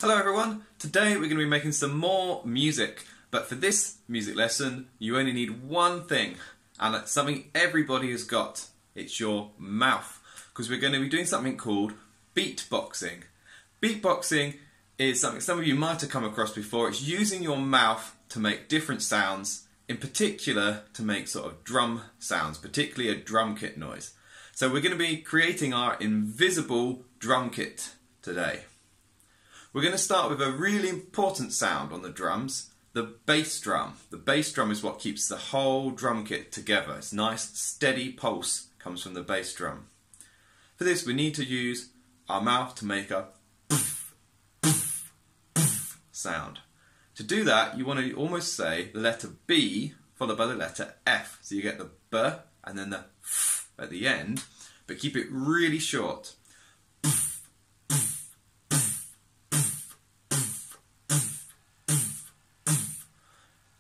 Hello everyone, today we're going to be making some more music, but for this music lesson you only need one thing, and it's something everybody has got. It's your mouth, because we're going to be doing something called beatboxing. Beatboxing is something some of you might have come across before. It's using your mouth to make different sounds, in particular to make sort of drum sounds, particularly a drum kit noise. So we're going to be creating our invisible drum kit today. We're going to start with a really important sound on the drums, the bass drum. The bass drum is what keeps the whole drum kit together. It's nice, steady pulse comes from the bass drum. For this we need to use our mouth to make a poof, poof, poof sound. To do that you want to almost say the letter B followed by the letter F. So you get the B and then the F at the end, but keep it really short.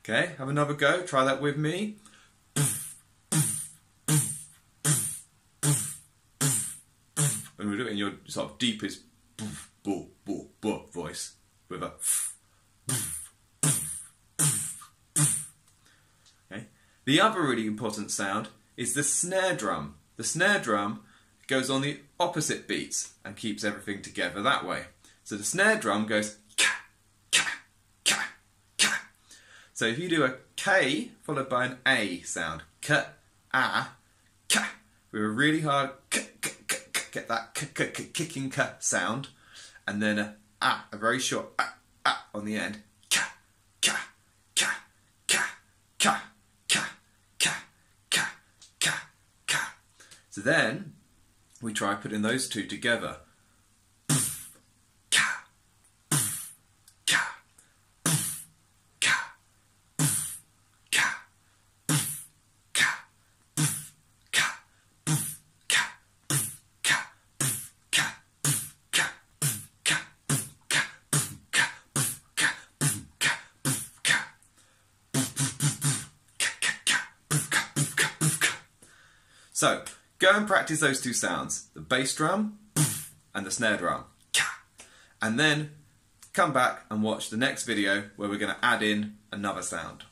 Okay, have another go, try that with me. And we'll do it in your sort of deepest voice with a okay. The other really important sound is the snare drum. The snare drum goes on the opposite beats and keeps everything together that way. So the snare drum goes ka, ka, ka, ka. So if you do a K followed by an A sound, ka, a, ka, with a really hard k, k, k, k, get that k, k, k, kicking ka sound, and then a very short a on the end, ka, ka, ka, ka, ka, ka, ka, ka, ka, ka. So then we try putting those two together. So, go and practice those two sounds, the bass drum and the snare drum. And then come back and watch the next video where we're going to add in another sound.